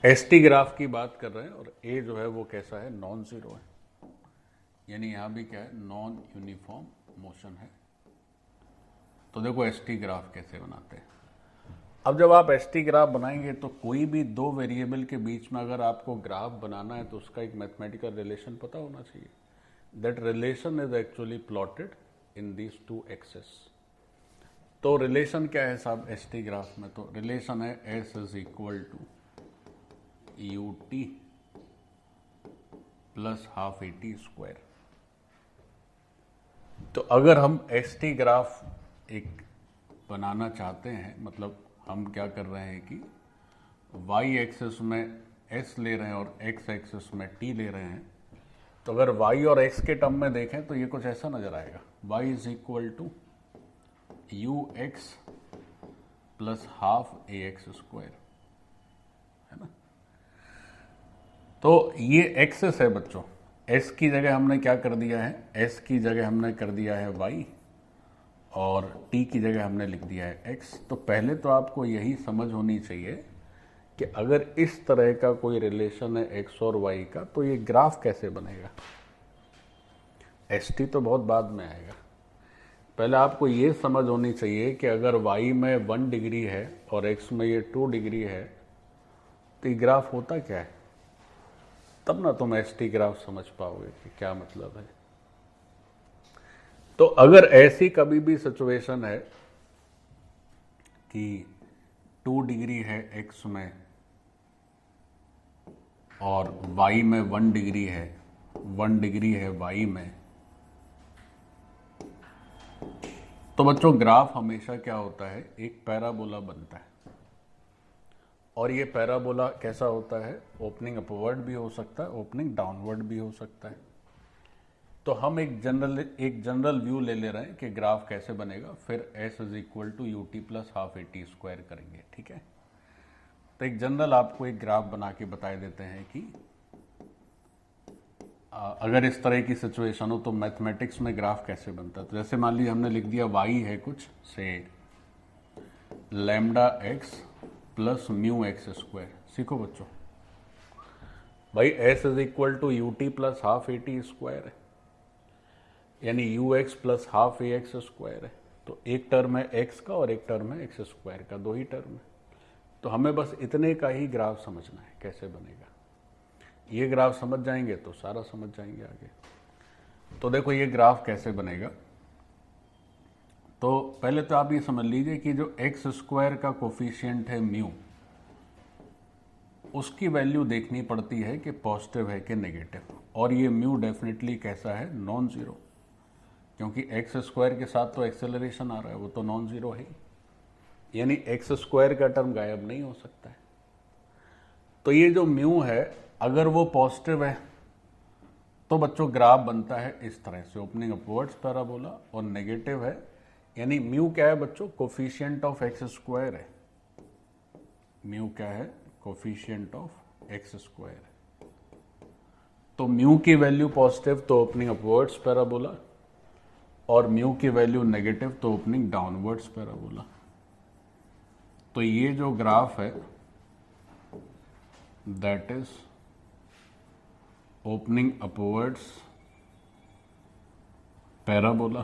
ST graph की बात कर रहे हैं और ए जो है वो कैसा है, नॉन जीरो है, यानी यहां भी क्या है, नॉन यूनिफॉर्म मोशन है। तो देखो एसटी ग्राफ कैसे बनाते हैं। अब जब आप एसटी ग्राफ बनाएंगे तो कोई भी दो वेरिएबल के बीच में अगर आपको ग्राफ बनाना है तो उसका एक मैथमेटिकल रिलेशन पता होना चाहिए। That relation is actually plotted in these two axes. तो रिलेशन क्या है साहब एसटी ग्राफ में? तो रिलेशन है s is equal to u t plus half a t square. तो अगर हम एस टी ग्राफ एक बनाना चाहते हैं, मतलब हम क्या कर रहे हैं कि वाई एक्सिस में एस ले रहे हैं और एक्स एक्सिस में टी ले रहे हैं, तो अगर वाई और एक्स के टर्म में देखें तो ये कुछ ऐसा नजर आएगा, y is equal to u x plus half a x square, है ना। तो ये एक्सेस है बच्चों, एस की जगह हमने क्या कर दिया है, एस की जगह हमने कर दिया है वाई और टी की जगह हमने लिख दिया है एक्स। तो पहले तो आपको यही समझ होनी चाहिए कि अगर इस तरह का कोई रिलेशन है एक्स और वाई का तो ये ग्राफ कैसे बनेगा। एस टी तो बहुत बाद में आएगा, पहले आपको ये समझ होनी चाहिए कि अगर वाई में 1 डिग्री है और एक्स में ये 2 डिग्री है तो ये ग्राफ होता क्या है, तब ना तुम एस टी ग्राफ समझ पाओगे कि क्या मतलब है। तो अगर ऐसी कभी भी सिचुएशन है कि 2 डिग्री है एक्स में और वाई में 1 डिग्री है, 1 डिग्री है वाई में, तो बच्चों ग्राफ हमेशा क्या होता है, एक पैराबोला बनता है। और ये पैराबोला कैसा होता है, ओपनिंग अपवर्ड भी हो सकता है, ओपनिंग डाउनवर्ड भी हो सकता है। तो हम एक जनरल व्यू ले रहे हैं कि ग्राफ कैसे बनेगा, फिर s is equal to u t plus half a t square करेंगे, ठीक है। तो एक जनरल आपको एक ग्राफ बना के बता देते हैं कि अगर इस तरह की सिचुएशन हो तो मैथमेटिक्स में ग्राफ कैसे बनता है। तो जैसे मान लीजिए हमने लिख दिया वाई है कुछ से lambda x plus mu x square. सीखो बच्चों, भाई s is equal to u t plus half a t square है, यानी u x plus half a x square है। तो एक टर्म है एक्स का और एक टर्म है एक्स स्क्वायर का, दो ही टर्म है। तो हमें बस इतने का ही ग्राफ समझना है कैसे बनेगा। ये ग्राफ समझ जाएंगे तो सारा समझ जाएंगे आगे। तो देखो ये ग्राफ कैसे बनेगा। तो पहले तो आप ये समझ लीजिए कि जो एक्स स्क्वायर का कोफिशिएंट है म्यू, उसकी वैल्यू देखनी पड़ती है कि पॉजिटिव है कि नेगेटिव। और ये म्यू डेफिनेटली कैसा है, नॉन जीरो, क्योंकि एक्स स्क्वायर के साथ तो एक्सेलरेशन आ रहा है, वो तो नॉन जीरो है, यानी एक्स स्क्वायर का टर्म गायब नहीं हो सकता है। तो ये जो म्यू है अगर वो पॉजिटिव है तो बच्चों ग्राफ बनता है इस तरह से, ओपनिंग अपवर्ड्स पैराबोला, और नेगेटिव है यानी म्यू क्या है बच्चों, कोफिशिएंट ऑफ एक्स स्क्वायर है। म्यू क्या है, कोफिशिएंट ऑफ एक्स स्क्वायर। तो म्यू की वैल्यू पॉजिटिव तो ओपनिंग अपवर्ड्स पैराबोला, और म्यू की वैल्यू नेगेटिव तो ओपनिंग डाउनवर्ड्स पैराबोला। तो ये जो ग्राफ है that is opening upwards parabola,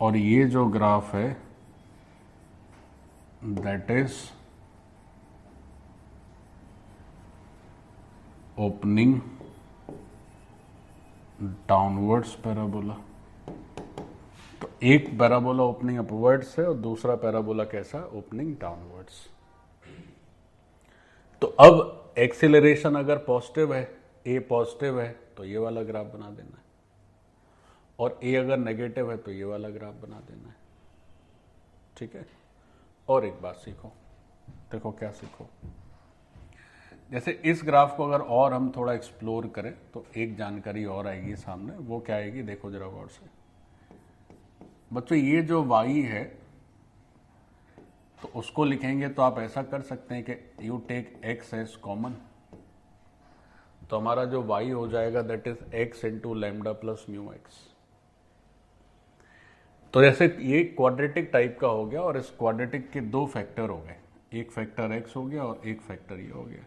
और ये जो ग्राफ है that is opening downwards parabola. तो एक पैराबोला ओपनिंग अपवर्ड्स है और दूसरा पैराबोला कैसा, ओपनिंग डाउनवर्ड्स। तो अब एक्सीलरेशन अगर पॉजिटिव है, ए पॉजिटिव है, तो ये वाला ग्राफ बना देना है, और ए अगर नेगेटिव है तो ये वाला ग्राफ बना देना है, ठीक है। और एक बात सीखो, देखो क्या सीखो, जैसे इस ग्राफ को अगर और हम थोड़ा एक्सप्लोर करें तो एक जानकारी और आएगी सामने। वो क्या आएगी, देखो जरा गौर से बच्चों। ये जो y है तो उसको लिखेंगे तो आप ऐसा कर सकते हैं कि you take x as common, तो हमारा जो y हो जाएगा that is x into lambda plus mu x. तो जैसे ये क्वाड्रेटिक टाइप का हो गया और इस क्वाड्रेटिक के दो फैक्टर हो गए, एक फैक्टर एक्स हो गया और एक फैक्टर ये हो गया।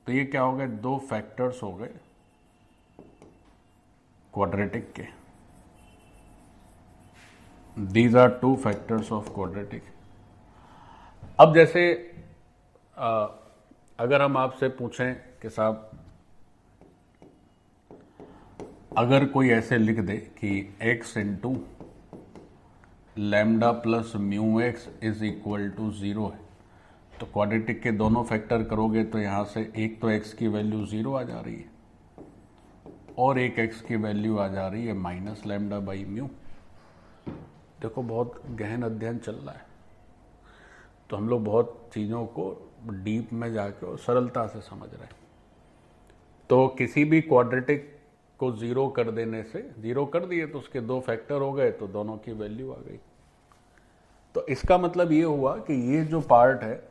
तो ये क्या हो गए, दो फैक्टर्स हो गए क्वाड्रेटिक के। These are two factors of quadratic. अब जैसे अगर हम आपसे पूछें कि साहब अगर कोई ऐसे लिख दे कि x into lambda plus mu x is equal to 0 है, तो क्वाड्रेटिक के दोनों फैक्टर करोगे तो यहां से एक तो x की वैल्यू 0 आ जा रही है और एक x की वैल्यू आ जा रही है माइनस लैम्डा बाई म्यू। देखो बहुत गहन अध्ययन चल रहा है, तो हम लोग बहुत चीज़ों को डीप में जाके और सरलता से समझ रहे हैं। तो किसी भी क्वाड्रेटिक को जीरो कर देने से, जीरो कर दिए तो उसके दो फैक्टर हो गए तो दोनों की वैल्यू आ गई। तो इसका मतलब ये हुआ कि ये जो पार्ट है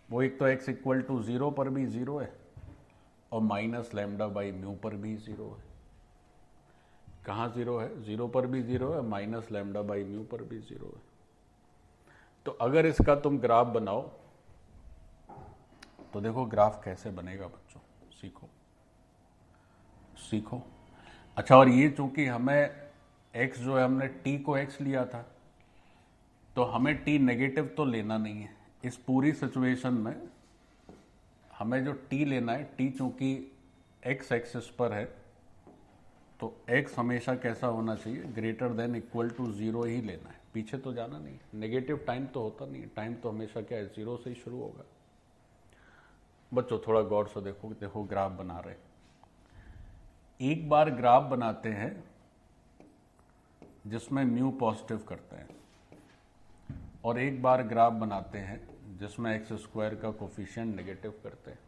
वो एक तो x इक्वल टू 0 पर भी 0 है और माइनस लैम्डा बाई म्यू पर भी 0 है। कहाँ 0 है, 0 पर भी 0 है, माइनस लैम्डा बाई म्यू पर भी 0 है। तो अगर इसका तुम ग्राफ बनाओ तो देखो ग्राफ कैसे बनेगा बच्चों, सीखो सीखो। अच्छा, और ये चूंकि हमें x जो है हमने t को x लिया था, तो हमें t नेगेटिव तो लेना नहीं है इस पूरी सिचुएशन में। हमें जो t लेना है, t चूंकि x एक्सिस पर है तो x हमेशा कैसा होना चाहिए, ग्रेटर देन इक्वल टू 0 ही लेना है, पीछे तो जाना नहीं। नेगेटिव टाइम तो होता नहीं है, टाइम तो हमेशा क्या है, 0 से ही शुरू होगा। बच्चों थोड़ा गौर से देखो, देखो ग्राफ बना रहे, एक बार ग्राफ बनाते हैं जिसमें म्यू पॉजिटिव करते हैं और एक बार ग्राफ बनाते हैं जिसमें एक्स स्क्वायर का कोफिशिएंट नेगेटिव करते हैं।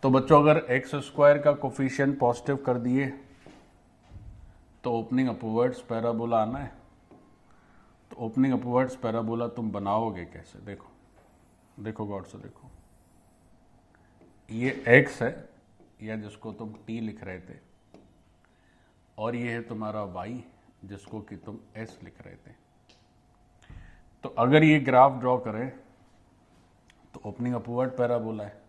तो बच्चों अगर एक्स स्क्वायर का कोफिशिएंट पॉजिटिव कर दिए तो ओपनिंग अपवर्ड्स पैराबोला आना है। तो ओपनिंग अपवर्ड्स पैराबोला तुम बनाओगे कैसे, देखो देखो गौर से देखो, ये x है या जिसको तुम t लिख रहे थे, और ये है तुम्हारा y जिसको कि तुम s लिख रहे थे। तो अगर ये ग्राफ ड्रॉ करें तो ओपनिंग अपवर्ड पैराबोला है।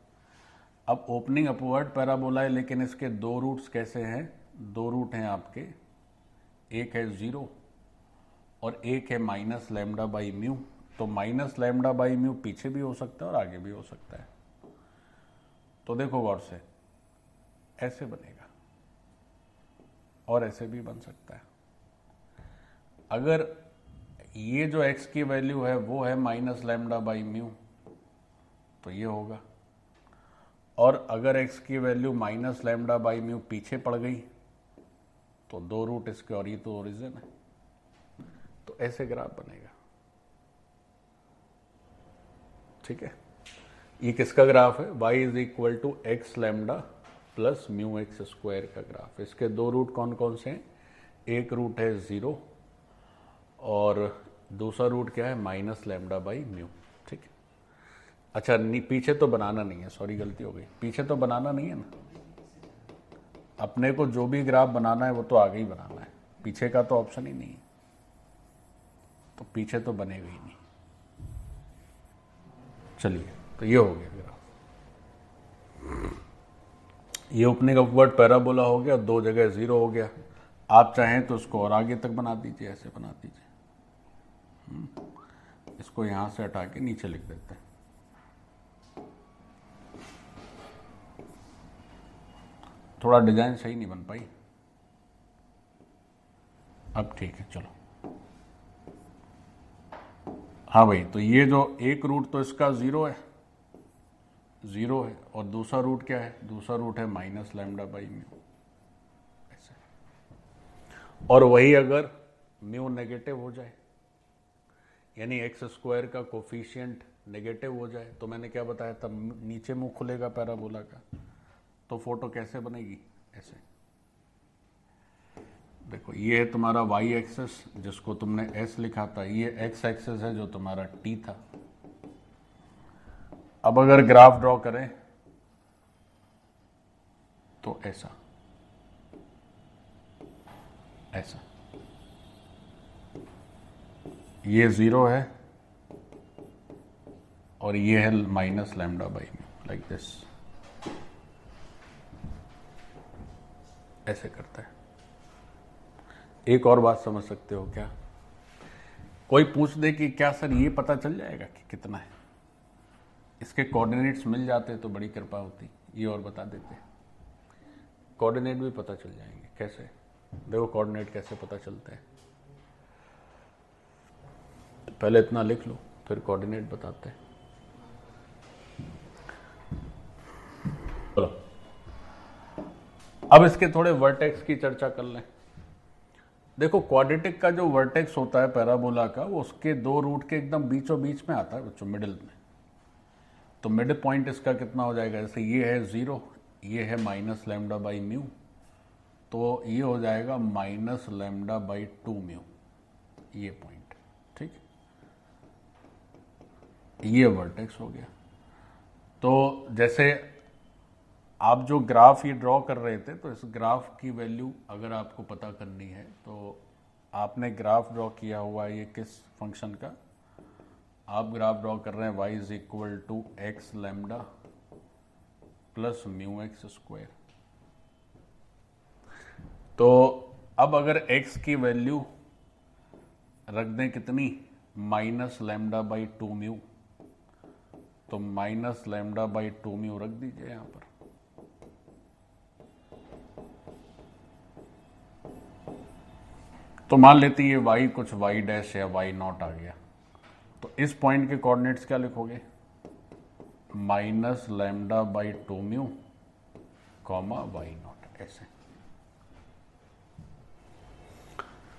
अब ओपनिंग अपवर्ड पैराबोला है लेकिन इसके दो रूट्स कैसे हैं, दो रूट हैं आपके, एक है 0 और एक है माइनस लैम्डा बाई म्यू। तो माइनस लैम्डा बाई म्यू पीछे भी हो सकता है और आगे भी हो सकता है। तो देखो गौर से, ऐसे बनेगा और ऐसे भी बन सकता है। अगर ये जो x की वैल्यू है वो है माइनस लैम्डा बाई म्यू तो ये होगा, और अगर x की value minus lambda by mu पीछे पड़ गई तो दो रूट इसके और ये तो ओरिजिन है, तो ऐसे ग्राफ बनेगा। ठीक है, ये किसका ग्राफ है, y is equal to x lambda plus mu x square का ग्राफ। इसके दो रूट कौन कौन से हैं, एक रूट है 0 और दूसरा रूट क्या है, माइनस लैम्डा बाई म्यू। ठीक है, अच्छा पीछे तो बनाना नहीं है, सॉरी गलती हो गई, पीछे तो बनाना नहीं है ना, अपने को जो भी ग्राफ बनाना है वो तो आगे ही बनाना है, पीछे का तो ऑप्शन ही नहीं है, तो पीछे तो बनेगा ही नहीं। चलिए, तो ये हो गया ग्राफ, ये ओपनिंग अपवर्ड पैराबोला हो गया, दो जगह 0 हो गया। आप चाहें तो उसको और आगे तक बना दीजिए, ऐसे बना दीजिए, इसको यहां से हटा के नीचे लिख देते हैं। थोड़ा डिजाइन सही नहीं बन पाई, अब ठीक है चलो। हाँ भाई, तो ये जो एक रूट तो इसका 0 है, 0 है, और दूसरा रूट क्या है, दूसरा रूट है माइनस लैम्डा बाई म्यू, ऐसे। और वही अगर म्यू नेगेटिव हो जाए, यानी एक्स स्क्वायर का कोफिशिएंट नेगेटिव हो जाए, तो मैंने क्या बताया, तब नीचे मुंह खुलेगा पैराबोला का, तो फोटो कैसे बनेगी, ऐसे। देखो ये है तुम्हारा y एक्सेस जिसको तुमने s लिखा था, ये x एक्सेस है जो तुम्हारा t था। अब अगर ग्राफ ड्रॉ करें तो ऐसा ऐसा, ये 0 है और ये है minus lambda by mu, like this, ऐसे करता है। एक और बात समझ सकते हो क्या? कोई पूछ दे कि क्या सर ये पता चल जाएगा कि कितना है, इसके कोऑर्डिनेट्स मिल जाते तो बड़ी कृपा होती, ये और बता देते। कोऑर्डिनेट भी पता चल जाएंगे। कैसे? देखो कोऑर्डिनेट कैसे पता चलते हैं। पहले इतना लिख लो, फिर कोऑर्डिनेट बताते हैं। चलो अब इसके थोड़े वर्टेक्स की चर्चा कर लें। देखो क्वाड्रेटिक का जो वर्टेक्स होता है पैराबोला का, वो उसके दो रूट के एकदम बीचों बीच में आता है बच्चों, मिडिल में। तो मिड पॉइंट इसका कितना हो जाएगा? जैसे ये है 0, ये है माइनस लैम्डा बाई म्यू, तो ये हो जाएगा माइनस लैम्डा बाई 2 म्यू, ये पॉइंट। ठीक, ये वर्टेक्स हो गया। तो जैसे आप जो ग्राफ ये ड्रॉ कर रहे थे, तो इस ग्राफ की वैल्यू अगर आपको पता करनी है तो आपने ग्राफ ड्रॉ किया हुआ है, ये किस फंक्शन का? आप ग्राफ ड्रॉ कर रहे हैं y is equal to x lambda plus mu x square. तो अब अगर x की वैल्यू रख दें कितनी? माइनस लैम्डा बाई 2 म्यू, तो माइनस लैम्डा बाई 2 म्यू रख दीजिए यहां पर। तो मान लेते ये y कुछ y डैश या y नॉट आ गया, तो इस पॉइंट के कोऑर्डिनेट्स क्या लिखोगे? Minus lambda by 2 mu comma y not, ऐसे।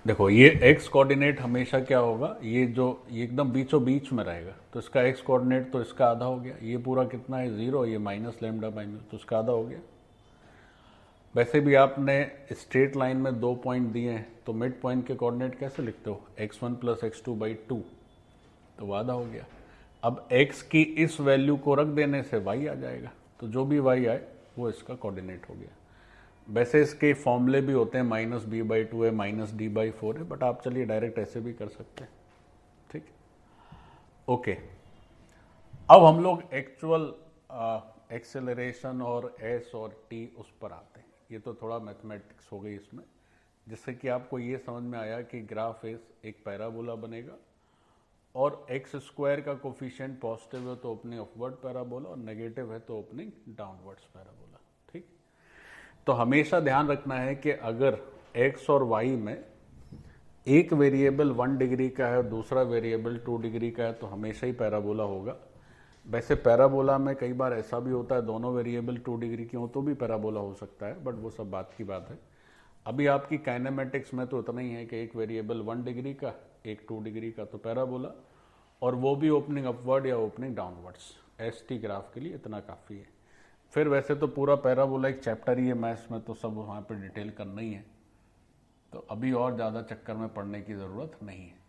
देखो ये x कोऑर्डिनेट हमेशा क्या होगा? ये एकदम बीचों बीच में रहेगा, तो इसका x कोऑर्डिनेट तो इसका आधा हो गया। ये पूरा कितना है? 0, ये माइनस लैम्डा बाई म्यू, तो इसका आधा हो गया। वैसे भी आपने स्ट्रेट लाइन में 2 पॉइंट दिए हैं, तो मिड पॉइंट के कोऑर्डिनेट कैसे लिखते हो? x1 प्लस x2 बाई 2, तो वो आधा हो गया। अब x की इस वैल्यू को रख देने से y आ जाएगा, तो जो भी y आए वो इसका कोऑर्डिनेट हो गया। वैसे इसके फॉर्मूले भी होते हैं, माइनस बी बाई 2 है, माइनस डी बाई 4 है, बट आप चलिए डायरेक्ट ऐसे भी कर सकते हैं। ठीक, ओके। अब हम लोग एक्चुअल एक्सेलरेशन और s और t उस पर आते हैं। ये तो थोड़ा मैथमेटिक्स हो गई इसमें, जिससे कि आपको ये समझ में आया कि ग्राफ एक पैराबोला बनेगा और एक्स स्क्वायर का कोफिशिएंट पॉजिटिव है तो ओपनिंग अपवर्ड पैराबोला, और नेगेटिव है तो ओपनिंग डाउनवर्ड्स पैराबोला। ठीक, तो हमेशा ध्यान रखना है कि अगर x और y में एक वेरिएबल 1 डिग्री का है और दूसरा वेरिएबल 2 डिग्री का है, तो हमेशा ही पैराबोला होगा। वैसे पैराबोला में कई बार ऐसा भी होता है दोनों वेरिएबल 2 डिग्री के हो तो भी पैराबोला हो सकता है, बट वो सब बात की बात है। अभी आपकी काइनेमेटिक्स में तो इतना ही है कि एक वेरिएबल 1 डिग्री का, एक 2 डिग्री का, तो पैराबोला, और वो भी ओपनिंग अपवर्ड या ओपनिंग डाउनवर्ड्स। ST ग्राफ के लिए इतना काफ़ी है। फिर वैसे तो पूरा पैराबोला एक चैप्टर ही है मैथ्स में, तो सब वहाँ पे डिटेल करना ही है, तो अभी और ज़्यादा चक्कर में पड़ने की ज़रूरत नहीं है।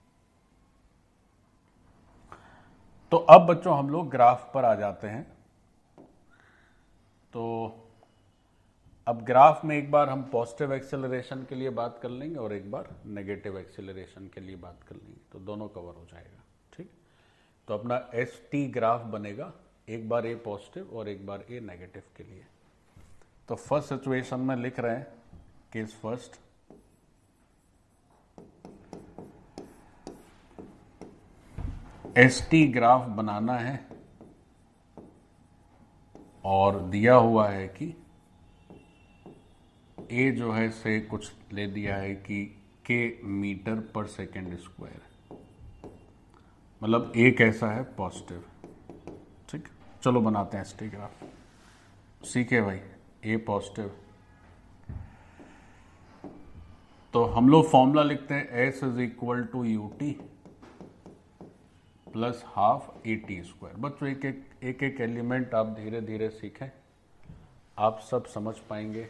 तो अब बच्चों हम लोग ग्राफ पर आ जाते हैं। तो अब ग्राफ में एक बार हम पॉजिटिव एक्सेलरेशन के लिए बात कर लेंगे और एक बार नेगेटिव एक्सेलरेशन के लिए बात कर लेंगे, तो दोनों कवर हो जाएगा। ठीक, तो अपना ST ग्राफ बनेगा, एक बार A पॉजिटिव और एक बार A नेगेटिव के लिए। तो फर्स्ट सिचुएशन में लिख रहे हैं, केस फर्स्ट, ST ग्राफ बनाना है और दिया हुआ है कि A जो है से कुछ ले दिया है कि K मीटर पर सेकेंड स्क्वायर, मतलब A कैसा है? पॉजिटिव। ठीक, चलो बनाते हैं ST ग्राफ। सीखे भाई, A पॉजिटिव, तो हम लोग फॉर्मूला लिखते हैं S is equal to UT plus half AT square. बच्चों एक एक एलिमेंट आप धीरे धीरे सीखें, आप सब समझ पाएंगे।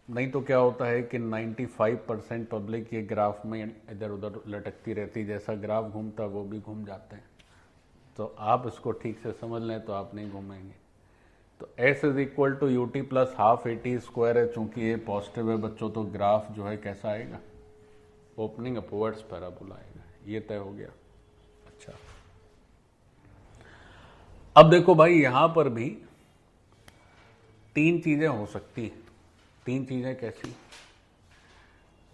नहीं तो क्या होता है कि 95% पब्लिक ये ग्राफ में इधर उधर लटकती रहती, जैसा ग्राफ घूमता वो भी घूम जाते हैं। तो आप इसको ठीक से समझ लें तो आप नहीं घूमेंगे। तो S is equal to UT plus half AT square है, चूंकि ये पॉजिटिव है बच्चों, तो ग्राफ जो है कैसा आएगा? ओपनिंग अपवर्ड्स पैराबोला आएगा। ये तय हो गया। अच्छा, अब देखो भाई यहां पर भी तीन चीजें हो सकती हैं। तीन चीजें कैसी?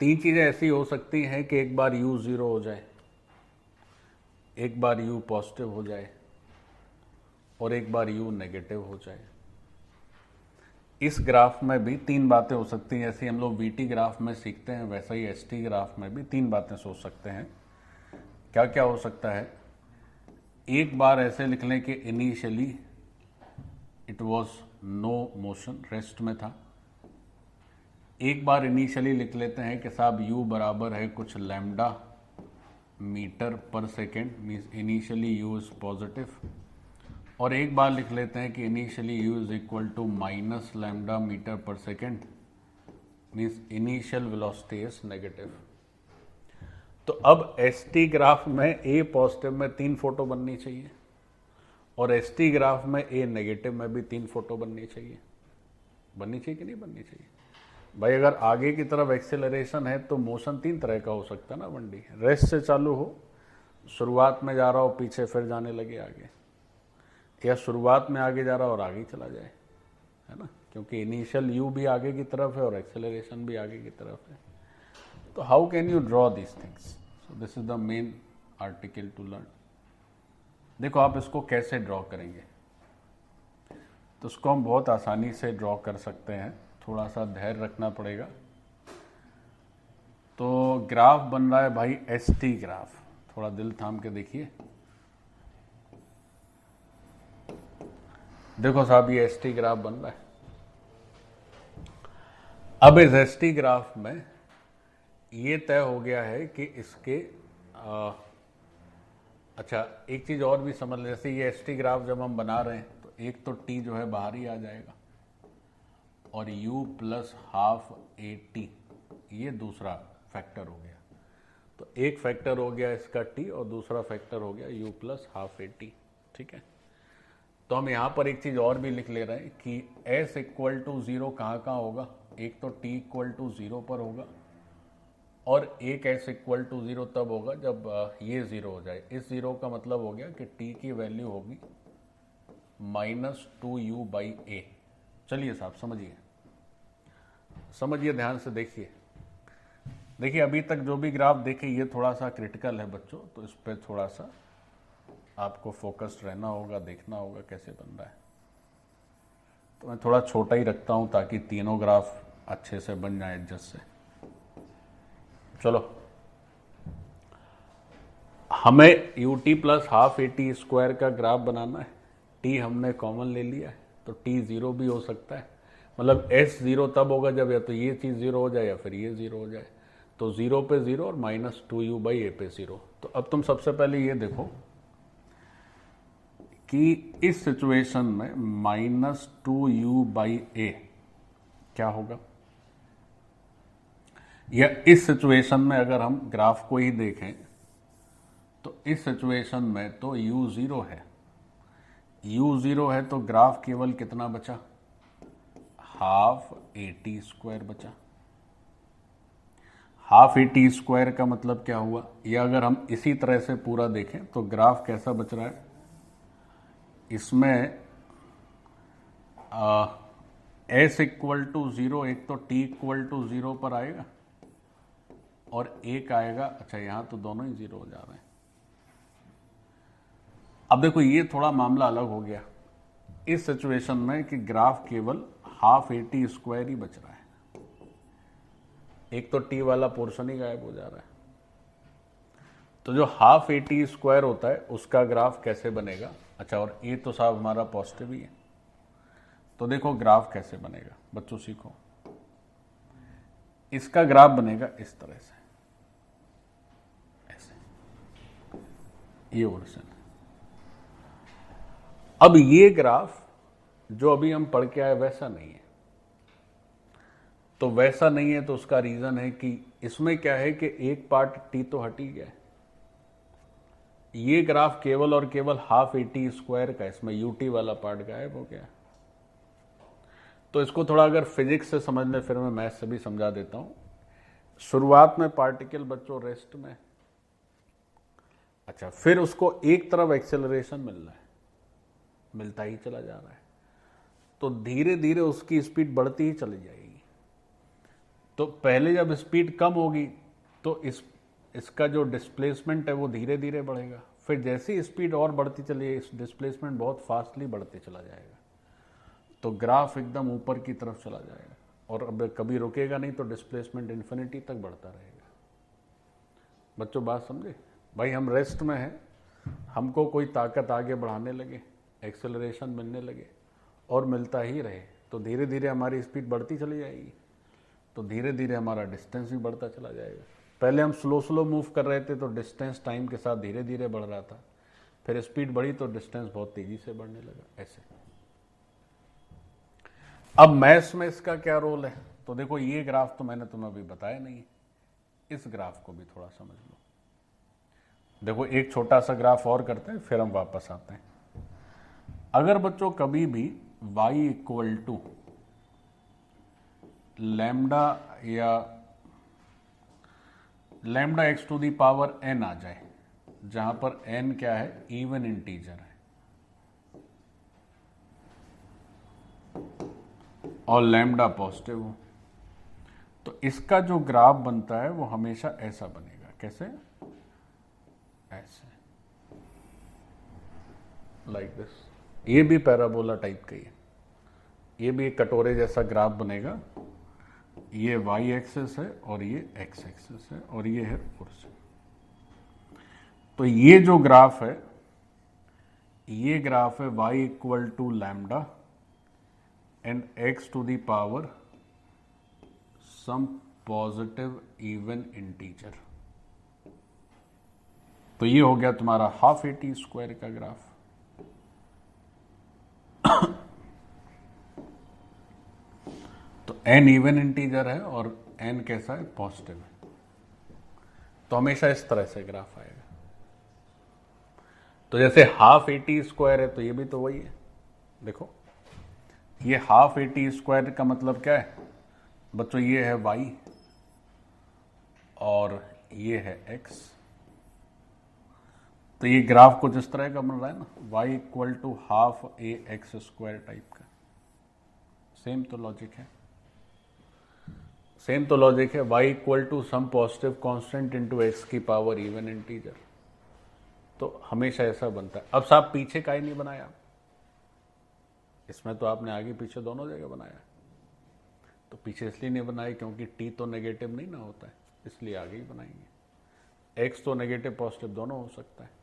तीन चीजें ऐसी हो सकती हैं कि एक बार u 0 हो जाए, एक बार u पॉजिटिव हो जाए और एक बार u नेगेटिव हो जाए। इस ग्राफ में भी तीन बातें हो सकती हैं। जैसे हम लोग वीटी ग्राफ में सीखते हैं वैसा ही एसटी ग्राफ में भी तीन बातें सोच सकते हैं। क्या क्या हो सकता है? एक बार ऐसे लिख लें कि initially it was no motion, rest में था। एक बार इनिशियली लिख लेते हैं कि साहब u बराबर है कुछ लैम्डा मीटर पर second, means initially u is positive. और एक बार लिख लेते हैं कि initially u is equal to minus lambda metre पर second, means initial velocity is negative. तो अब एसटी ग्राफ में ए पॉजिटिव में 3 फोटो बननी चाहिए और एसटी ग्राफ में ए नेगेटिव में भी 3 फोटो बननी चाहिए। बननी चाहिए कि नहीं बननी चाहिए भाई? अगर आगे की तरफ एक्सेलरेशन है तो मोशन 3 तरह का हो सकता है ना बंडी। रेस्ट से चालू हो, शुरुआत में जा रहा हो, पीछे फिर जाने लगे आगे, या शुरुआत में आगे जा रहा हो और आगे चला जाए, है ना? क्योंकि इनिशियल यू भी आगे की तरफ है और एक्सेलरेशन भी आगे की तरफ है। तो how can you draw this things? So this is the main article to learn. देखो आप इसको कैसे ड्रॉ करेंगे, तो इसको हम बहुत आसानी से ड्रॉ कर सकते हैं, थोड़ा सा धैर्य रखना पड़ेगा। तो ग्राफ बन रहा है भाई एसटी ग्राफ, थोड़ा दिल थाम के देखिए। देखो साहब ये एसटी ग्राफ बन रहा है। अब इस एसटी ग्राफ में ये तय हो गया है कि इसके अच्छा एक चीज और भी समझ लें, जैसे ये एसटी ग्राफ जब हम बना रहे हैं तो एक तो टी जो है बाहर ही आ जाएगा और u plus half a T ये दूसरा फैक्टर हो गया। तो एक फैक्टर हो गया इसका t और दूसरा फैक्टर हो गया u plus half a T. ठीक है, तो हम यहाँ पर एक चीज और भी लिख ले रहे हैं कि s इक्वल टू 0 कहाँ कहाँ होगा? एक तो t इक्वल टू 0 पर होगा और एक s इक्वल टू 0 तब होगा जब ये 0 हो जाए। इस 0 का मतलब हो गया कि t की वैल्यू होगी -2u बाई ए। चलिए साहब समझिए, समझिए ध्यान से देखिए। देखिए अभी तक जो भी ग्राफ देखे ये थोड़ा सा क्रिटिकल है बच्चों, तो इस पर थोड़ा सा आपको फोकस्ड रहना होगा, देखना होगा कैसे बन रहा है। तो मैं थोड़ा छोटा ही रखता हूं ताकि तीनों ग्राफ अच्छे से बन जाए एडजस्ट से। चलो हमें you t plus half a t square का ग्राफ बनाना है। टी हमने कॉमन ले लिया है तो टी 0 भी हो सकता है, मतलब एस 0 तब होगा जब या तो ये चीज 0 हो जाए या फिर ये 0 हो जाए। तो 0 पे 0 और -2u बाई ए पे 0। तो अब तुम सबसे पहले ये देखो कि इस सिचुएशन में -2u बाई ए क्या होगा, या इस सिचुएशन में अगर हम ग्राफ को ही देखें तो इस सिचुएशन में तो u 0 है। u 0 है तो ग्राफ केवल कितना बचा? हाफ ए टी स्क्वायर बचा। हाफ ए टी स्क्वायर का मतलब क्या हुआ? या अगर हम इसी तरह से पूरा देखें तो ग्राफ कैसा बच रहा है? इसमें s इक्वल टू 0, एक तो t इक्वल टू 0 पर आएगा और एक आएगा, अच्छा यहां तो दोनों ही 0 हो जा रहे हैं। अब देखो ये थोड़ा मामला अलग हो गया इस सिचुएशन में कि ग्राफ केवल हाफ ए टी स्क्वायर ही बच रहा है, एक तो टी वाला पोर्शन ही गायब हो जा रहा है। तो जो हाफ ए टी स्क्वायर होता है उसका ग्राफ कैसे बनेगा? अच्छा और ए तो साहब हमारा पॉजिटिव ही है, तो देखो ग्राफ कैसे बनेगा बच्चों, सीखो। इसका ग्राफ बनेगा इस तरह से, ऐसे, ये ओरिजिन। अब ये ग्राफ जो अभी हम पढ़ के आए वैसा नहीं है, तो वैसा नहीं है तो उसका रीजन है कि इसमें क्या है कि एक पार्ट टी तो हट ही गया है। ये ग्राफ केवल और केवल हाफ ए टी स्क्वायर का, इसमें यूटी वाला पार्ट गायब हो गया। तो इसको थोड़ा अगर फिजिक्स से समझ ले, फिर मैं मैथ से भी समझा देता हूं। शुरुआत में पार्टिकल बच्चों रेस्ट में, अच्छा, फिर उसको एक तरफ एक्सेलरेशन मिल रहा है, मिलता ही चला जा रहा है, तो धीरे धीरे उसकी स्पीड बढ़ती ही चली जाएगी। तो पहले जब स्पीड कम होगी तो इसका जो डिस्प्लेसमेंट है वो धीरे धीरे बढ़ेगा, फिर जैसी स्पीड और बढ़ती चली इस डिस्प्लेसमेंट बहुत फास्टली बढ़ते चला जाएगा, तो ग्राफ एकदम ऊपर की तरफ चला जाएगा और अब कभी रुकेगा नहीं, तो डिस्प्लेसमेंट इन्फिनिटी तक बढ़ता रहेगा। बच्चों बात समझे? भाई हम रेस्ट में हैं, हमको कोई ताकत आगे बढ़ाने लगे, एक्सेलरेशन मिलने लगे और मिलता ही रहे, तो धीरे धीरे हमारी स्पीड बढ़ती चली जाएगी, तो धीरे धीरे हमारा डिस्टेंस भी बढ़ता चला जाएगा। पहले हम स्लो स्लो मूव कर रहे थे तो डिस्टेंस टाइम के साथ धीरे धीरे बढ़ रहा था, फिर स्पीड बढ़ी तो डिस्टेंस बहुत तेजी से बढ़ने लगा, ऐसे। अब मैथ्स में इसका क्या रोल है? तो देखो ये ग्राफ तो मैंने तुम्हें अभी बताया नहीं, इस ग्राफ को भी थोड़ा समझ लो। देखो एक छोटा सा ग्राफ और करते हैं, फिर हम वापस आते हैं। अगर बच्चों कभी भी y इक्वल टू लैम्डा या lambda x to the power n आ जाए, जहां पर n क्या है? इवन इंटीजर है, और लैम्डा पॉजिटिव हो, तो इसका जो ग्राफ बनता है वो हमेशा ऐसा बनेगा। कैसे? ऐसे, लाइक दिस। ये भी पैराबोला टाइप का ही है, ये भी एक कटोरे जैसा ग्राफ बनेगा। ये y एक्सिस है और ये x एक्सिस है और ये है ओरिजिन। तो ये जो ग्राफ है, ये ग्राफ है y equal to lambda and x to the power some positive even integer. तो ये हो गया तुम्हारा हाफ AT स्क्वायर का ग्राफ। तो n इवन इंटीजर है और n कैसा है? पॉजिटिव है, तो हमेशा इस तरह से ग्राफ आएगा। तो जैसे हाफ AT स्क्वायर है तो ये भी तो वही है। देखो ये हाफ AT स्क्वायर का मतलब क्या है बच्चों? ये है y और ये है x। तो ये ग्राफ कुछ इस तरह का बन रहा है ना, y equal to half AX square type का। सेम तो लॉजिक है, सेम तो लॉजिक है। y equal to some positive constant into x की पावर इवन इंटीजर, तो हमेशा ऐसा बनता है। अब साहब पीछे का ही नहीं बनाया, इसमें तो आपने आगे पीछे दोनों जगह बनाया। तो पीछे इसलिए नहीं बनाया क्योंकि t तो नेगेटिव नहीं ना होता है, इसलिए आगे ही बनाएंगे। x तो नेगेटिव पॉजिटिव दोनों हो सकता है।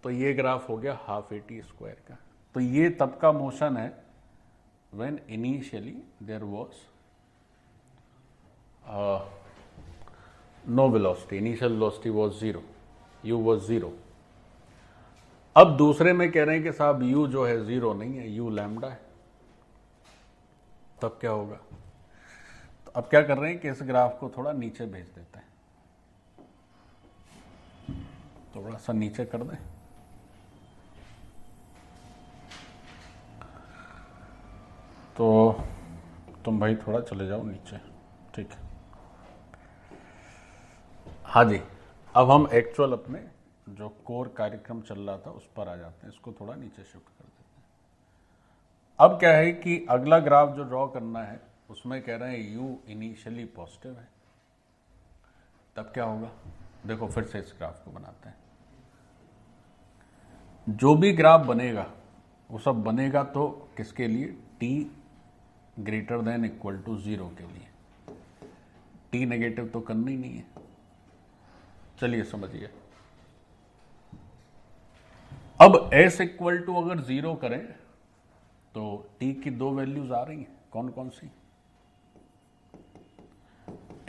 तो ये ग्राफ हो गया हाफ AT स्क्वायर का। तो ये तब का मोशन है when initially there was no velocity, initial velocity was 0, u was 0। अब दूसरे में कह रहे हैं कि साहब u जो है 0 नहीं है, u लैम्डा है, तब क्या होगा? तो अब क्या कर रहे हैं कि इस ग्राफ को थोड़ा नीचे भेज देते हैं, थोड़ा सा नीचे कर दें। तो तुम भाई थोड़ा चले जाओ नीचे, ठीक है? हाँ जी, अब हम एक्चुअल अपने जो कोर कार्यक्रम चल रहा था उस पर आ जाते हैं, इसको थोड़ा नीचे शिफ्ट कर देते हैं। अब क्या है कि अगला ग्राफ जो ड्रॉ करना है उसमें कह रहे हैं u इनिशियली पॉजिटिव है, तब क्या होगा? देखो फिर से इस ग्राफ को बनाते हैं। जो भी ग्राफ बनेगा वो सब बनेगा तो किसके लिए? t greater than equal to 0 के लिए। t नेगेटिव तो करना ही नहीं है। चलिए समझिए, अब s इक्वल टू अगर 0 करें तो t की दो वैल्यूज आ रही हैं, कौन कौन सी?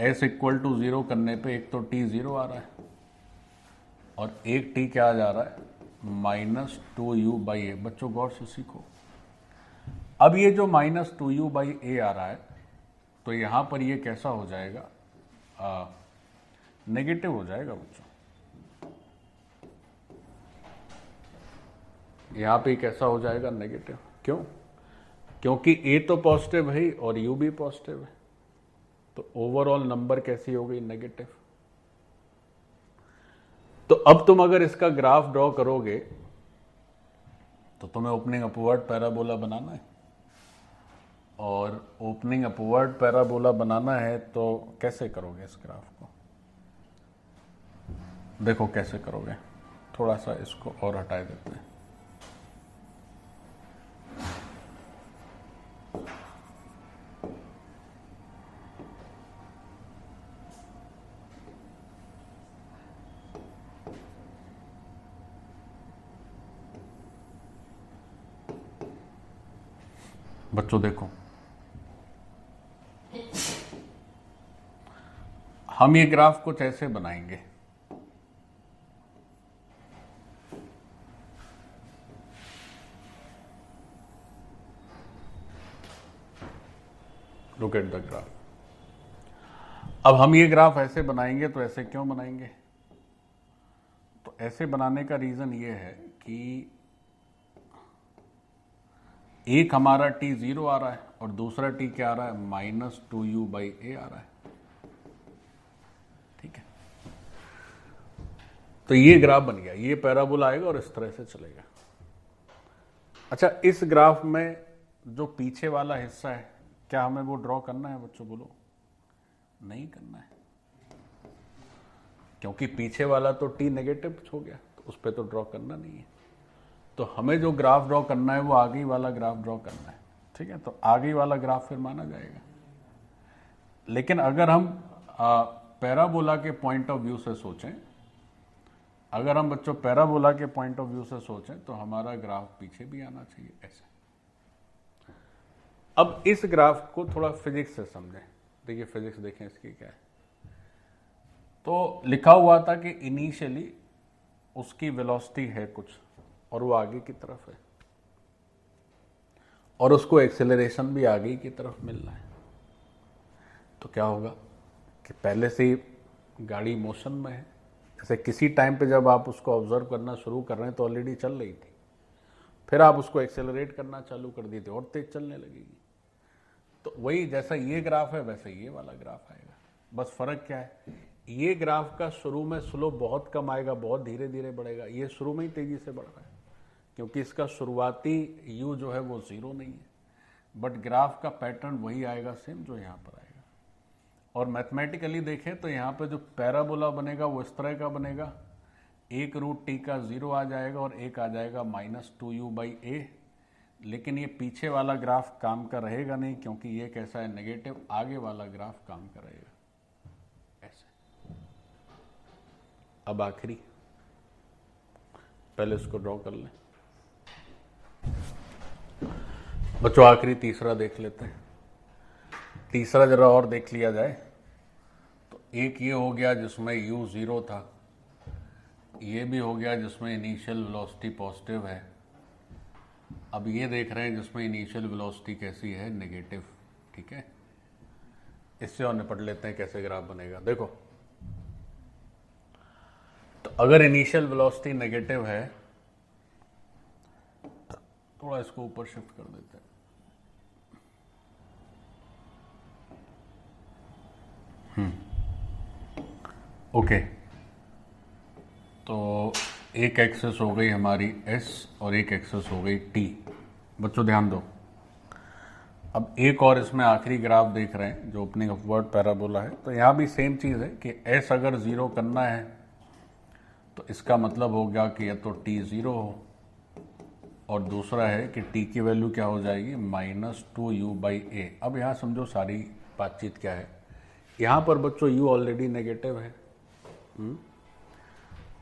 s इक्वल टू 0 करने पे एक तो t 0 आ रहा है और एक t क्या आ जा रहा है? -2u/a। बच्चों गौर से सीखो। अब ये जो -2u/a आ रहा है तो यहां पर ये कैसा हो जाएगा? नेगेटिव हो जाएगा बच्चों। यहां पे कैसा हो जाएगा? नेगेटिव। क्यों? क्योंकि a तो पॉजिटिव है और u भी पॉजिटिव है, तो ओवरऑल नंबर कैसी हो गई? नेगेटिव। तो अब तुम अगर इसका ग्राफ ड्रॉ करोगे तो तुम्हें ओपनिंग अपवर्ड पैराबोला बनाना है, और ओपनिंग अपवर्ड पैराबोला बनाना है तो कैसे करोगे इस ग्राफ को? देखो कैसे करोगे, थोड़ा सा इसको और हटा देते हैं। बच्चों देखो, हम ये ग्राफ कुछ ऐसे बनाएंगे। Look at the graph. अब हम ये ग्राफ ऐसे बनाएंगे, तो ऐसे क्यों बनाएंगे? तो ऐसे बनाने का रीजन ये है कि एक हमारा t 0 आ रहा है और दूसरा t क्या आ रहा है, -2u/a आ रहा है। ठीक है, तो ये ग्राफ बन गया, ये पैराबोला आएगा और इस तरह से चलेगा। अच्छा, इस ग्राफ में जो पीछे वाला हिस्सा है, क्या हमें वो ड्रॉ करना है बच्चों? बोलो। नहीं करना है, क्योंकि पीछे वाला तो t नेगेटिव हो गया, तो उस पर तो ड्रॉ करना नहीं है। तो हमें जो ग्राफ ड्रॉ करना है वो आगे वाला ग्राफ ड्रॉ करना है। ठीक है, तो आगे वाला ग्राफ फिर माना जाएगा। लेकिन अगर हम पैराबोला के पॉइंट ऑफ व्यू से सोचें, अगर हम बच्चों पैराबोला के पॉइंट ऑफ व्यू से सोचें, तो हमारा ग्राफ पीछे भी आना चाहिए ऐसे। अब इस ग्राफ को थोड़ा फिजिक्स से समझें। देखिए फिजिक्स देखें इसकी क्या है। तो लिखा हुआ था कि इनिशियली उसकी वेलोसिटी है कुछ और वो आगे की तरफ है, और उसको एक्सेलरेशन भी आगे की तरफ मिल रहा है। तो क्या होगा कि पहले से ही गाड़ी मोशन में है। जैसे किसी टाइम पे जब आप उसको ऑब्जर्व करना शुरू कर रहे हैं तो ऑलरेडी चल रही थी, फिर आप उसको एक्सेलरेट करना चालू कर दिए थे और तेज चलने लगेगी। तो वही जैसा ये ग्राफ है वैसे ये वाला ग्राफ आएगा। बस फर्क क्या है, ये ग्राफ का शुरू में स्लोप बहुत कम आएगा, बहुत धीरे धीरे बढ़ेगा। ये शुरू में ही तेजी से बढ़ रहा है क्योंकि इसका शुरुआती u जो है वो 0 नहीं है, बट ग्राफ का पैटर्न वही आएगा सेम जो यहाँ पर आएगा। और मैथमेटिकली देखें तो यहाँ पे जो पैराबोला बनेगा वो इस तरह का बनेगा, एक रूट t का 0 आ जाएगा और एक आ जाएगा -2u/a। लेकिन ये पीछे वाला ग्राफ काम का रहेगा नहीं, क्योंकि ये कैसा है, नेगेटिव। आगे वाला ग्राफ काम का रहेगा ऐसे। अब आखिरी, पहले इसको ड्रॉ कर लें बच्चों। आखिरी तीसरा देख लेते हैं। तीसरा जरा और देख लिया जाए तो एक ये हो गया जिसमें u 0 था, ये भी हो गया जिसमें इनिशियल वेलोसिटी पॉजिटिव है। अब ये देख रहे हैं जिसमें इनिशियल वेलोसिटी कैसी है, नेगेटिव। ठीक है, इससे और निपट लेते हैं कैसे ग्राफ बनेगा। देखो, तो अगर इनिशियल वेलोसिटी नेगेटिव है, थोड़ा इसको ऊपर शिफ्ट कर देते हैं। ओके, तो एक एक्सेस हो गई हमारी s और एक एक्सेस हो गई t। बच्चों ध्यान दो, अब एक और इसमें आखिरी ग्राफ देख रहे हैं जो ओपनिंग अपवर्ड पैराबोला है। तो यहाँ भी सेम चीज़ है कि s अगर 0 करना है तो इसका मतलब हो गया कि या तो t 0 हो, और दूसरा है कि t की वैल्यू क्या हो जाएगी, -2u/a। अब यहाँ समझो सारी बातचीत क्या है। यहाँ पर बच्चों u ऑलरेडी नेगेटिव है,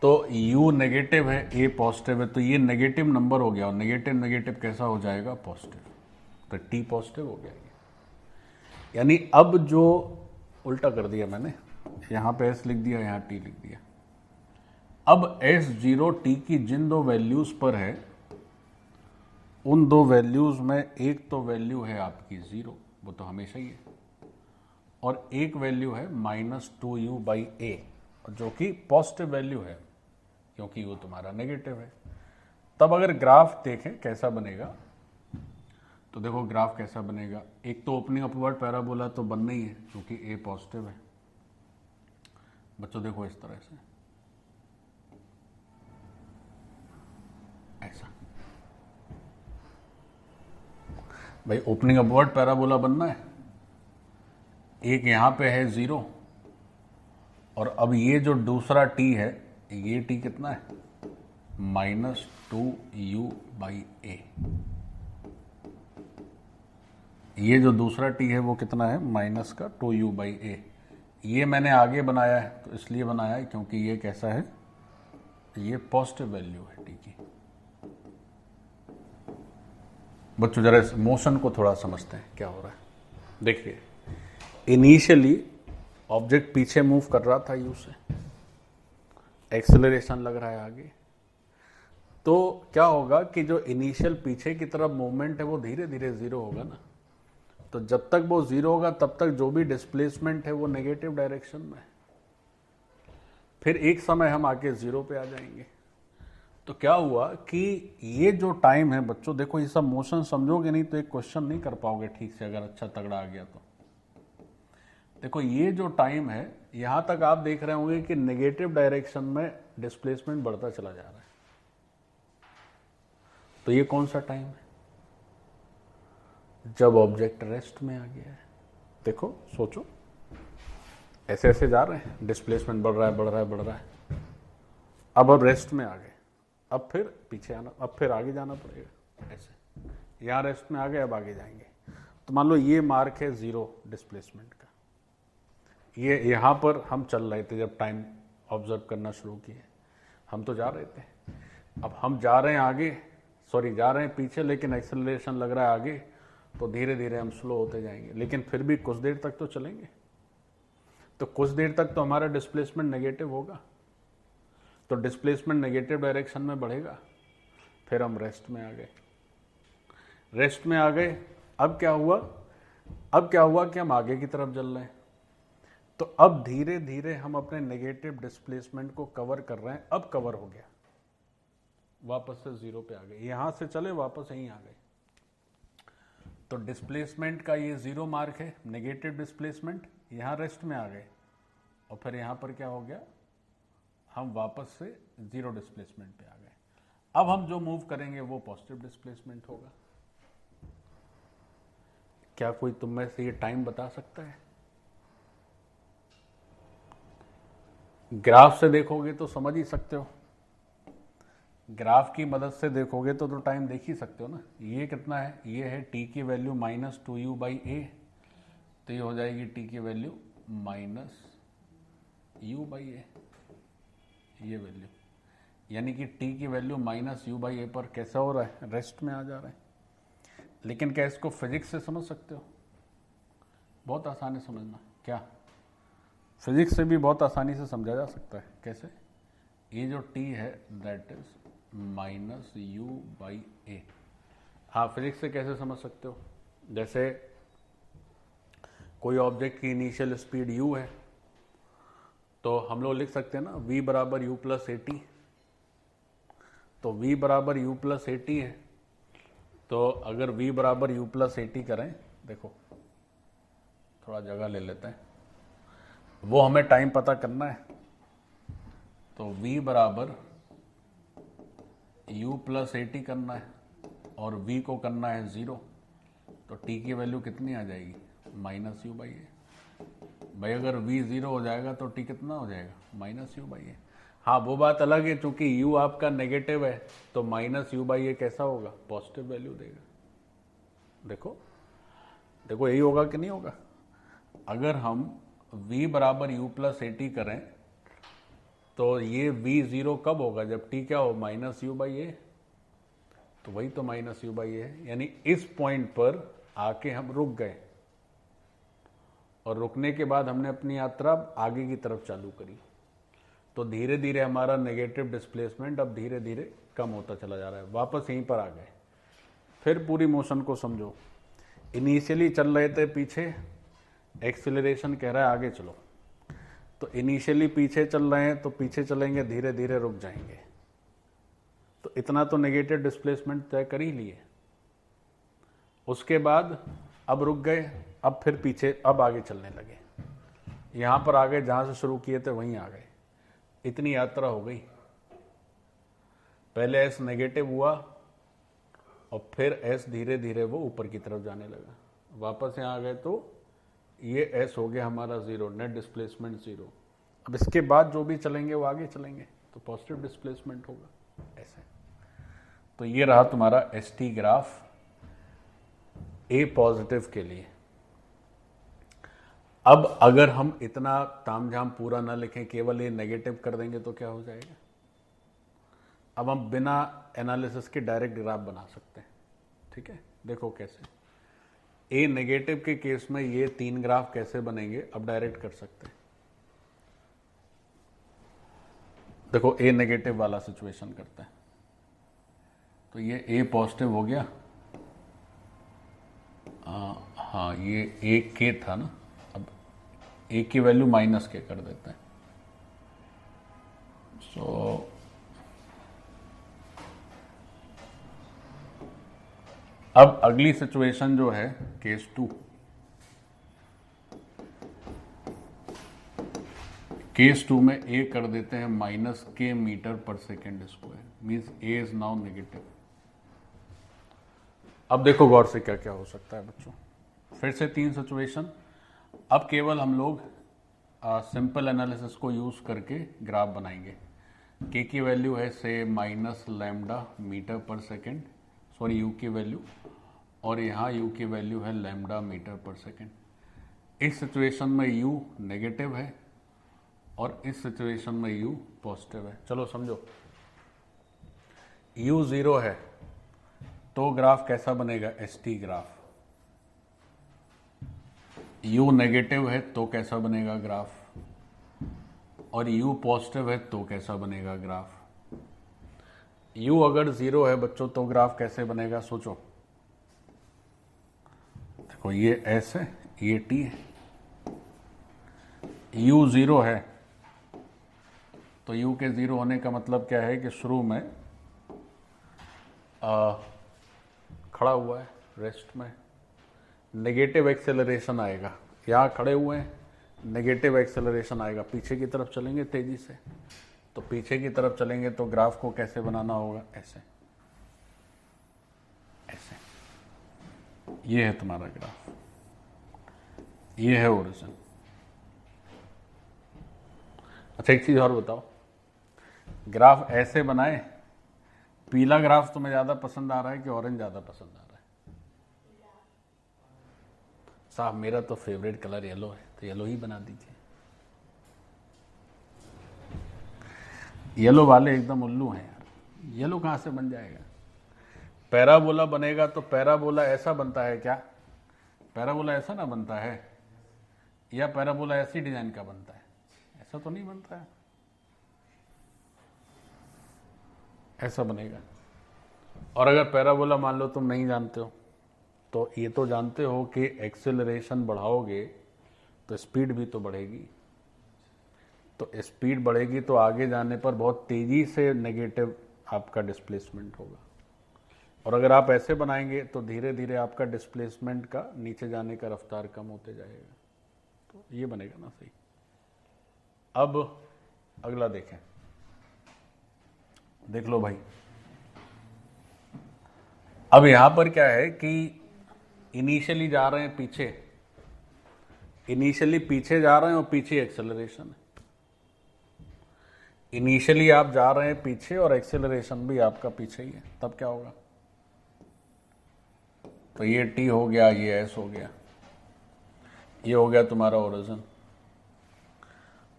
तो u नेगेटिव है, a पॉजिटिव है, तो ये नेगेटिव नंबर हो गया, और नेगेटिव नेगेटिव कैसा हो जाएगा, पॉजिटिव। तो t पॉजिटिव हो गया। यानी अब जो उल्टा कर दिया मैंने, यहाँ पे s लिख दिया, यहाँ t लिख दिया। अब s0 t की जिन दो वैल्यूज पर है, उन दो वैल्यूज में एक तो वैल्यू है आपकी 0, वो तो हमेशा ही है, और एक वैल्यू है -2u/a, जो कि पॉजिटिव वैल्यू है क्योंकि वो तुम्हारा नेगेटिव है। तब अगर ग्राफ देखें कैसा बनेगा, तो देखो ग्राफ कैसा बनेगा। एक तो ओपनिंग अपवर्ड पैराबोला तो बनना ही है क्योंकि a पॉजिटिव है। बच्चों देखो इस तरह से, भाई ओपनिंग अपवर्ड पैराबोला बनना है, एक यहां पे है 0, और अब ये जो दूसरा t है, ये t कितना है, -2u/a। ये जो दूसरा t है वो कितना है, -2u/a। ये मैंने आगे बनाया है, तो इसलिए बनाया है क्योंकि ये कैसा है, ये पॉजिटिव वैल्यू है t की। बच्चों जरा इस मोशन को थोड़ा समझते हैं क्या हो रहा है। देखिए, इनिशियली ऑब्जेक्ट पीछे मूव कर रहा था u से, एक्सेलरेशन लग रहा है आगे, तो क्या होगा कि जो इनिशियल पीछे की तरफ मूवमेंट है वो धीरे धीरे जीरो होगा ना। तो जब तक वो जीरो होगा तब तक जो भी डिस्प्लेसमेंट है वो नेगेटिव डायरेक्शन में है। फिर एक समय हम आके जीरो पे आ जाएंगे। तो क्या हुआ कि ये जो टाइम है बच्चों, देखो ये सब मोशन समझोगे नहीं तो एक क्वेश्चन नहीं कर पाओगे ठीक से, अगर अच्छा तगड़ा आ गया तो। देखो ये जो टाइम है, यहां तक आप देख रहे होंगे कि नेगेटिव डायरेक्शन में डिस्प्लेसमेंट बढ़ता चला जा रहा है। तो ये कौन सा टाइम है, जब ऑब्जेक्ट रेस्ट में आ गया है। देखो सोचो, ऐसे ऐसे जा रहे हैं, डिस्प्लेसमेंट बढ़ रहा है बढ़ रहा है बढ़ रहा है, अब रेस्ट में आ गए, अब फिर पीछे आना, अब फिर आगे जाना पड़ेगा। ऐसे यहाँ रेस्ट में आ गए, अब आगे जाएंगे। तो मान लो ये मार्क है जीरो डिस्प्लेसमेंट का, ये यहाँ पर हम चल रहे थे जब टाइम ऑब्जर्व करना शुरू किए, हम तो जा रहे थे। अब हम जा रहे हैं आगे, सॉरी जा रहे हैं पीछे, लेकिन एक्सेलरेशन लग रहा है आगे, तो धीरे धीरे हम स्लो होते जाएंगे, लेकिन फिर भी कुछ देर तक तो चलेंगे। तो कुछ देर तक तो हमारा डिस्प्लेसमेंट नेगेटिव होगा, तो डिस्प्लेसमेंट नेगेटिव डायरेक्शन में बढ़ेगा। फिर हम रेस्ट में आ गए, रेस्ट में आ गए। अब क्या हुआ, अब क्या हुआ कि हम आगे की तरफ चल रहे हैं, तो अब धीरे धीरे हम अपने नेगेटिव डिस्प्लेसमेंट को कवर कर रहे हैं। अब कवर हो गया, वापस से जीरो पे आ गए, यहां से चले वापस यहीं आ गए। तो डिस्प्लेसमेंट का ये जीरो मार्क है, नेगेटिव डिस्प्लेसमेंट, यहां रेस्ट में आ गए, और फिर यहां पर क्या हो गया, हम वापस से जीरो डिस्प्लेसमेंट पे आ गए। अब हम जो मूव करेंगे वो पॉजिटिव डिस्प्लेसमेंट होगा। क्या कोई तुम में से ये टाइम बता सकता है? ग्राफ से देखोगे तो समझ ही सकते हो, ग्राफ की मदद से देखोगे तो टाइम देख ही सकते हो ना। ये कितना है, ये है t की वैल्यू -2u/a, तो ये हो जाएगी t की वैल्यू -u/a, ये वैल्यू, यानी कि t की वैल्यू -u/a पर कैसा हो रहा है, रेस्ट में आ जा रहा है। लेकिन क्या इसको फिजिक्स से समझ सकते हो? बहुत आसान है समझना। क्या फिजिक्स से भी बहुत आसानी से समझा जा सकता है। कैसे? ये जो t है दैट इज -u/a। हाँ, फिजिक्स से कैसे समझ सकते हो? जैसे कोई ऑब्जेक्ट की इनिशियल स्पीड u है, तो हम लोग लिख सकते हैं ना v = u + at। तो v = u + at है, तो अगर v = u + at करें, देखो थोड़ा जगह ले लेते हैं, वो हमें टाइम पता करना है। तो v = u + at करना है, और v को करना है 0, तो t की वैल्यू कितनी आ जाएगी, -u/a। भाई अगर v 0 हो जाएगा तो t कितना हो जाएगा, -u/a। हाँ, वो बात अलग है, चूंकि u आपका नेगेटिव है तो -u/a कैसा होगा, पॉजिटिव वैल्यू देगा। देखो देखो यही होगा कि नहीं होगा। अगर हम v = u + at करें तो ये v 0 कब होगा, जब t क्या हो, -u/a। तो वही तो -u/a है, यानी इस पॉइंट पर आके हम रुक गए, और रुकने के बाद हमने अपनी यात्रा आगे की तरफ चालू करी। तो धीरे धीरे हमारा नेगेटिव डिस्प्लेसमेंट अब धीरे धीरे कम होता चला जा रहा है, वापस यहीं पर आ गए। फिर पूरी मोशन को समझो, इनिशियली चल रहे थे पीछे, एक्सीलरेशन कह रहा है आगे चलो, तो इनिशियली पीछे चल रहे हैं तो पीछे चलेंगे, धीरे धीरे रुक जाएंगे, तो इतना तो नेगेटिव डिस्प्लेसमेंट तय कर ही लिए। उसके बाद अब रुक गए, अब फिर पीछे, अब आगे चलने लगे, यहां पर आ गए, जहां से शुरू किए थे वहीं आ गए। इतनी यात्रा हो गई, पहले एस नेगेटिव हुआ और फिर एस धीरे धीरे वो ऊपर की तरफ जाने लगा, वापस यहाँ आ गए तो ये एस हो गया हमारा 0, नेट डिस्प्लेसमेंट 0। अब इसके बाद जो भी चलेंगे वो आगे चलेंगे तो पॉजिटिव डिस्प्लेसमेंट होगा ऐसे। तो ये रहा तुम्हारा S T graph A positive के लिए। अब अगर हम इतना तामझाम पूरा ना लिखें, केवल ये नेगेटिव कर देंगे तो क्या हो जाएगा। अब हम बिना एनालिसिस के डायरेक्ट ग्राफ बना सकते हैं, ठीक है। देखो कैसे, ए नेगेटिव के केस में ये 3 ग्राफ कैसे बनेंगे, अब डायरेक्ट कर सकते हैं। देखो ए नेगेटिव वाला सिचुएशन करते हैं, तो ये ए पॉजिटिव हो गया। हाँ ये ए के था ना, अब ए की वैल्यू माइनस के कर देते हैं। सो अब अगली सिचुएशन जो है केस 2, केस 2 में ए कर देते हैं माइनस के मीटर पर second square, means A is now negative. अब देखो गौर से क्या क्या हो सकता है बच्चों, फिर से 3 सिचुएशन। अब केवल हम लोग सिंपल एनालिसिस को यूज करके ग्राफ बनाएंगे। के की वैल्यू है से माइनस लैम्डा मीटर पर सेकेंड, सॉरी यू की वैल्यू, और यहाँ यू की वैल्यू है लैम्डा मीटर पर सेकेंड। इस सिचुएशन में यू नेगेटिव है और इस सिचुएशन में यू पॉजिटिव है। चलो समझो, यू 0 है तो ग्राफ कैसा बनेगा, S T graph. You negative है तो कैसा बनेगा ग्राफ, और यू पॉजिटिव है तो कैसा बनेगा ग्राफ। यू अगर 0 है बच्चों तो ग्राफ कैसे बनेगा, सोचो। देखो ये एस है, ये टी है। यू 0 है तो यू के 0 होने का मतलब क्या है कि शुरू में खड़ा हुआ है रेस्ट में, नेगेटिव एक्सेलरेशन आएगा। यहाँ खड़े हुए हैं, नेगेटिव एक्सेलरेशन आएगा, पीछे की तरफ चलेंगे तेजी से, तो पीछे की तरफ चलेंगे तो ग्राफ को कैसे बनाना होगा, ऐसे ऐसे। ये है तुम्हारा ग्राफ, ये है ओरिजिन। अच्छा एक चीज और बताओ, ग्राफ ऐसे बनाए, पीला ग्राफ तुम्हें ज्यादा पसंद आ रहा है कि ऑरेंज ज्यादा पसंद आ रहा है? साहब मेरा तो फेवरेट कलर येलो है, तो येलो ही बना दीजिए। येलो वाले एकदम उल्लू हैं यार, येलो कहां से बन जाएगा। पैराबोला बनेगा तो पैराबोला ऐसा बनता है क्या, पैराबोला ऐसा ना बनता है, या पैराबोला ऐसी डिजाइन का बनता है, ऐसा तो नहीं बनता है, ऐसा बनेगा। और अगर पैराबोला मान लो तुम नहीं जानते हो, तो ये तो जानते हो कि एक्सेलरेशन बढ़ाओगे तो स्पीड भी तो बढ़ेगी, तो स्पीड बढ़ेगी तो आगे जाने पर बहुत तेजी से नेगेटिव आपका डिस्प्लेसमेंट होगा। और अगर आप ऐसे बनाएंगे तो धीरे धीरे आपका डिस्प्लेसमेंट का नीचे जाने का रफ्तार कम होते जाएगा, तो ये बनेगा ना सही। अब अगला देखें, देख लो भाई। अब यहां पर क्या है कि इनिशियली जा रहे हैं पीछे, इनिशियली पीछे जा रहे हैं और पीछे एक्सेलरेशन है। इनिशियली आप जा रहे हैं पीछे और एक्सेलरेशन भी आपका पीछे ही है, तब क्या होगा, तो ये टी हो गया, ये एस हो गया, ये हो गया तुम्हारा ओरिजिन।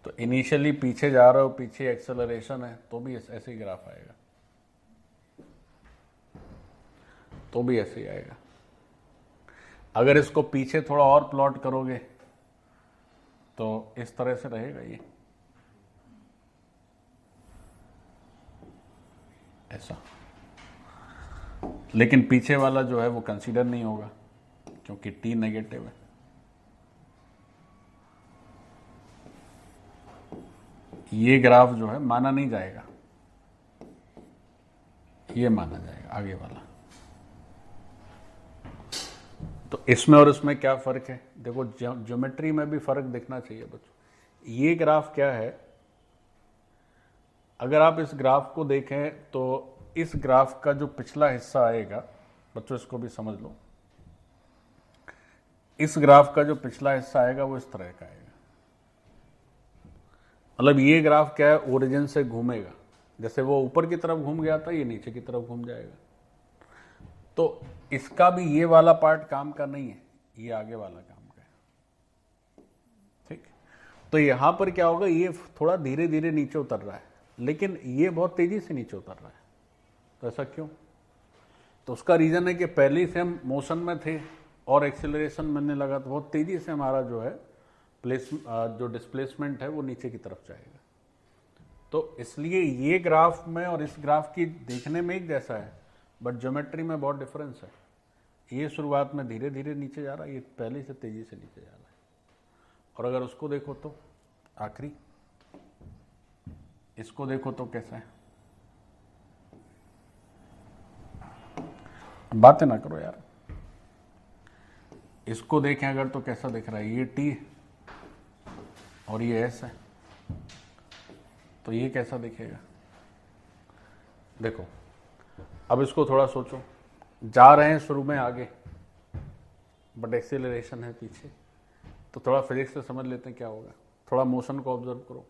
तो इनिशियली पीछे जा रहे हो, पीछे एक्सेलरेशन है, तो भी ऐसे ही ग्राफ आएगा, तो भी ऐसे ही आएगा। अगर इसको पीछे थोड़ा और प्लॉट करोगे तो इस तरह से रहेगा ये, ऐसा। लेकिन पीछे वाला जो है वो कंसीडर नहीं होगा क्योंकि टी नेगेटिव है। ये ग्राफ जो है माना नहीं जाएगा, ये माना जाएगा आगे वाला। तो इसमें और इसमें क्या फर्क है, देखो ज्योमेट्री में भी फर्क दिखना चाहिए बच्चों। ये ग्राफ क्या है, अगर आप इस ग्राफ को देखें तो इस ग्राफ का जो पिछला हिस्सा आएगा बच्चों इसको भी समझ लो। इस ग्राफ का जो पिछला हिस्सा आएगा वो इस तरह का आएगा, मतलब ये ग्राफ क्या है, ओरिजिन से घूमेगा, जैसे वो ऊपर की तरफ घूम गया था ये नीचे की तरफ घूम जाएगा। तो इसका भी ये वाला पार्ट काम का नहीं है, ये आगे वाला काम का है, ठीक। तो यहां पर क्या होगा, ये थोड़ा धीरे धीरे नीचे उतर रहा है, लेकिन ये बहुत तेजी से नीचे उतर रहा है। तो ऐसा क्यों? तो उसका रीजन है कि पहले से हम मोशन में थे और एक्सेलरेशन मिलने लगा, तो बहुत तेजी से हमारा जो है जो डिस्प्लेसमेंट है वो नीचे की तरफ जाएगा। तो इसलिए ये ग्राफ में और इस ग्राफ की देखने में एक जैसा है, बट ज्योमेट्री में बहुत डिफरेंस है। ये शुरुआत में धीरे धीरे नीचे जा रहा है, ये पहले से तेजी से नीचे जा रहा है। और अगर उसको देखो तो आखिरी, इसको देखो तो कैसा है, बातें ना करो यार। इसको देखें अगर तो कैसा दिख रहा है, ये टी और ये एस है, तो ये कैसा दिखेगा? देखो अब इसको थोड़ा सोचो, जा रहे हैं शुरू में आगे बट एक्सेलरेशन है पीछे, तो थोड़ा फिजिक्स से समझ लेते हैं क्या होगा। थोड़ा मोशन को ऑब्जर्व करो,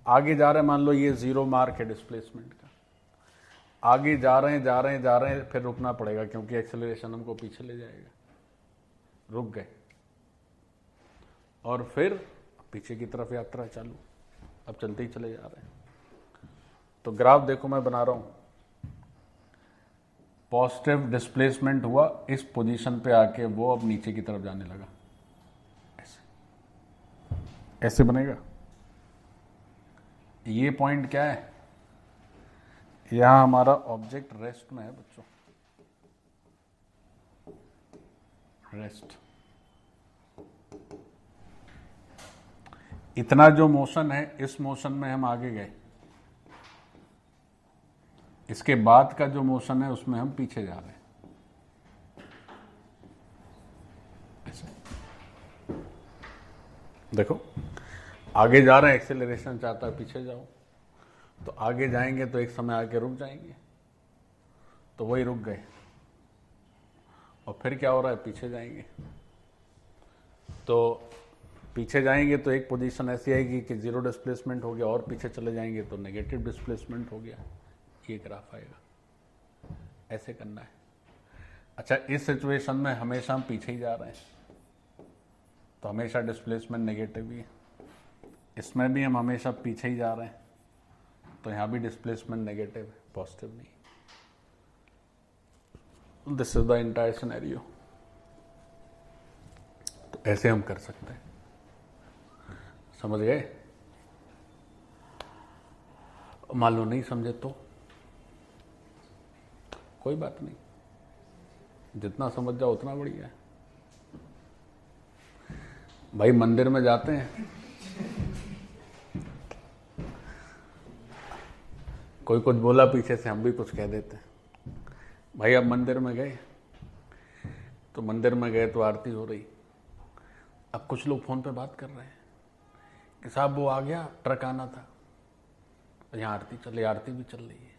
आगे जा रहे हैं, मान लो ये 0 मार्क है डिस्प्लेसमेंट का, आगे जा रहे हैं, फिर रुकना पड़ेगा क्योंकि एक्सेलरेशन हमको पीछे ले जाएगा, रुक गए और फिर पीछे की तरफ यात्रा चालू, अब चलते ही चले जा रहे हैं। तो ग्राफ देखो मैं बना रहा हूं, पॉजिटिव डिस्प्लेसमेंट हुआ, इस पोजीशन पे आके वो अब नीचे की तरफ जाने लगा, ऐसे बनेगा। ये पॉइंट क्या है, यहां हमारा ऑब्जेक्ट रेस्ट में है बच्चों, रेस्ट। इतना जो मोशन है, इस मोशन में हम आगे गए, इसके बाद का जो मोशन है उसमें हम पीछे जा रहे हैं, ऐसे। देखो आगे जा रहे हैं, एक्सेलरेशन चाहता है पीछे जाओ, तो आगे जाएंगे तो एक समय आके रुक जाएंगे, तो वही रुक गए, और फिर क्या हो रहा है, पीछे जाएंगे। तो पीछे जाएंगे तो एक पोजीशन ऐसी आएगी कि 0 डिस्प्लेसमेंट हो गया, और पीछे चले जाएंगे तो नेगेटिव डिस्प्लेसमेंट हो गया, ये ग्राफ आएगा। ऐसे करना है। अच्छा, इस सिचुएशन में हमेशा हम पीछे ही जा रहे हैं, तो हमेशा डिस्प्लेसमेंट नेगेटिव ही है। इसमें भी हम हमेशा पीछे ही जा रहे हैं, तो यहां भी डिस्प्लेसमेंट नेगेटिव है, पॉजिटिव नहीं। This is the entire scenario. तो ऐसे हम कर सकते हैं, समझ गए? मान लो नहीं समझे तो कोई बात नहीं, जितना समझ जाओ उतना बढ़िया है। भाई मंदिर में जाते हैं, कोई कुछ बोला पीछे से, हम भी कुछ कह देते हैं। भाई अब मंदिर में गए, तो मंदिर में गए तो आरती हो रही, अब कुछ लोग फोन पे बात कर रहे हैं कि साहब वो आ गया, ट्रक आना था, यहाँ आरती चल रही, आरती भी चल रही है,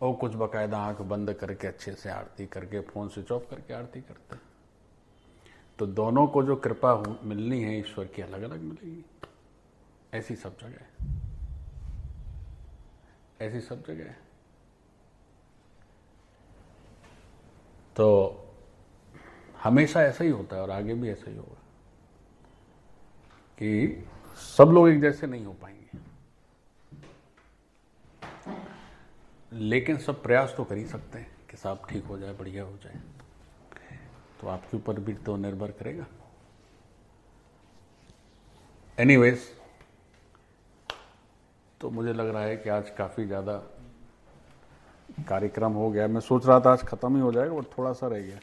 और कुछ बकायदा आंख बंद करके अच्छे से आरती करके फोन स्विच ऑफ करके आरती करते हैं। तो दोनों को जो कृपा मिलनी है ईश्वर की, अलग अलग मिलेगी। ऐसी सब जगह है, ऐसी सब जगह है। तो हमेशा ऐसा ही होता है और आगे भी ऐसा ही होगा कि सब लोग एक जैसे नहीं हो पाएंगे, लेकिन सब प्रयास तो कर ही सकते हैं कि सब ठीक हो जाए, बढ़िया हो जाए। तो आपके ऊपर भी तो निर्भर करेगा। एनीवेज, तो मुझे लग रहा है कि आज काफ़ी ज़्यादा कार्यक्रम हो गया। मैं सोच रहा था आज ख़त्म ही हो जाएगा, और थोड़ा सा रह गया।